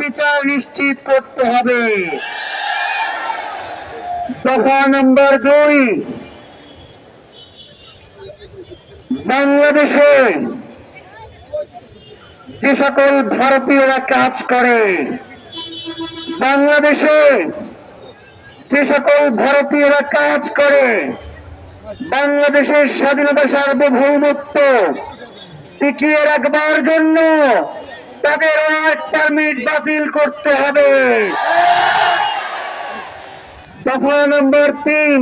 বিচার নিশ্চিত করতে হবে। দফা নম্বর 2, বাংলাদেশে যে সকল ভারতীয়রা কাজ করে, বাংলাদেশে যে সকল ভারতীয়রা কাজ করে বাংলাদেশের স্বাধীনতা সার্বভৌমত্ব টিকিয়ে রাখবার জন্য তাদের ওয়ার্ক পারমিট বাতিল করতে হবে। দফা নম্বর 3,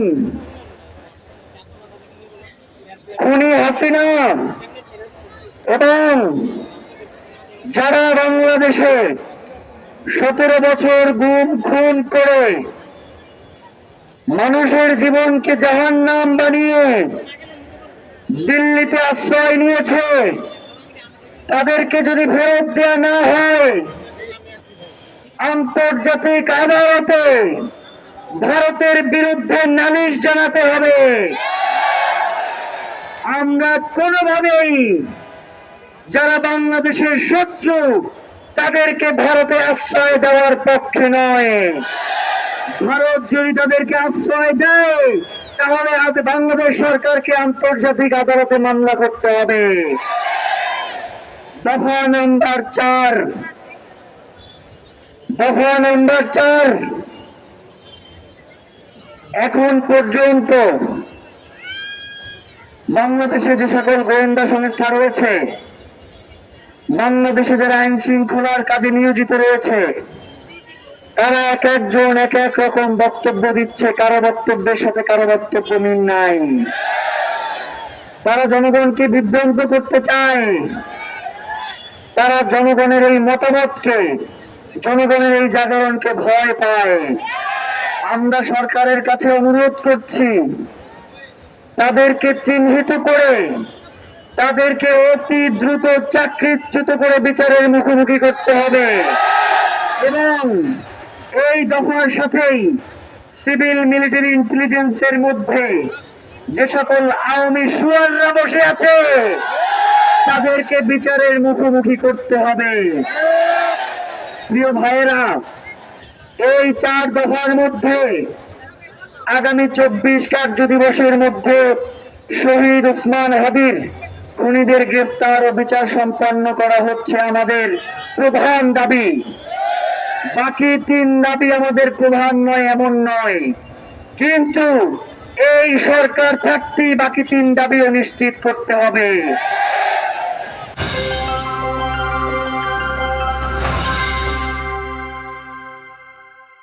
খুনি হাসিনা এবং যারা বাংলাদেশে 17 বছর গুম খুন করে মানুষের জীবনকে জাহান্নাম বানিয়ে দিল্লিতে আশ্রয় নিয়েছে, তাদেরকে যদি ফেরত দেওয়া না হয় আন্তর্জাতিক আদালতে ভারতের বিরুদ্ধে নালিশ জানাতে হবে। আমরা কোনোভাবেই যারা বাংলাদেশের শত্রু তাদেরকে ভারতে আশ্রয় দেওয়ার পক্ষে নয়। ভারত যদি তাদেরকে আশ্রয় দেয় তাহলে বাংলাদেশ সরকারকে আন্তর্জাতিক আদালতে মামলা করতে হবে। দফা নম্বর 4, এখন পর্যন্ত বাংলাদেশে যে সকল গোয়েন্দা সংস্থা রয়েছে, বাংলাদেশে যারা আইন শৃঙ্খলার কাজে নিয়োজিত রয়েছে, তারা এক একজন এক এক রকম বক্তব্য দিচ্ছে। কারো বক্তব্যের সাথে কারো বক্তব্য মিল নাই। তারা জনগণকে বিভ্রান্ত করতে চায়। তারা জনগণের এই মতামতকে, জনগণের এই জাগরণকে ভয় পায়। আমরা সরকারের কাছে অনুরোধ করছি, তাদেরকে চিহ্নিত করে তাদেরকে অতি দ্রুত চাকরিচ্যুত করে বিচারের মুখোমুখি করতে হবে এবং এই দফার সাথেই সিভিল মিলিটারি ইন্টেলিজেন্সের মধ্যে যে সকল আওয়ামী শুয়াররা বসে আছে তাদেরকে বিচারের মুখোমুখি করতে হবে। প্রিয় ভাইয়েরা, এই 4 দফার মধ্যে আগামী 24 কার্য দিবসের মধ্যে শহীদ ওসমান হাদির খুনিদের গ্রেফতার ও বিচার সম্পন্ন করা হচ্ছে আমাদের প্রধান দাবি। বাকি 3 দাবি আমাদের প্রধান নয় এমন নয়, কিন্তু এই সরকার থাকতেই বাকি 3 দাবিও নিশ্চিত করতে হবে।